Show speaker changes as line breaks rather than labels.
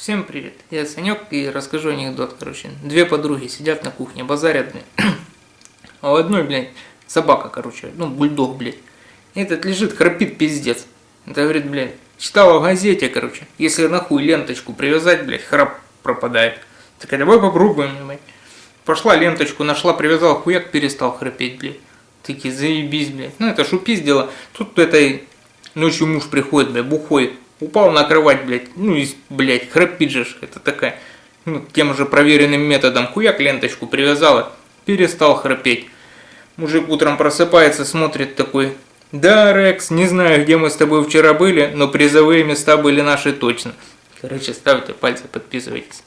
Всем привет, я Санек и расскажу анекдот, короче. Две подруги сидят на кухне, базарят, блядь. А у одной, блядь, собака, короче, бульдог, блядь. Этот лежит, храпит пиздец. Это говорит, блядь, читала в газете, короче, если нахуй ленточку привязать, блядь, храп пропадает. Так давай попробуем, блядь. Пошла ленточку, нашла, привязала, хуяк, перестал храпеть, блядь. Такие, заебись, блядь. Это шупиздела. Тут этой ночью муж приходит, блядь, бухой. Упал на кровать, блядь, блядь, храпит же, это такая, тем же проверенным методом, хуяк ленточку привязала, перестал храпеть. Мужик утром просыпается, смотрит такой, да, Рекс, не знаю, где мы с тобой вчера были, но призовые места были наши точно. Короче, ставьте пальцы, подписывайтесь.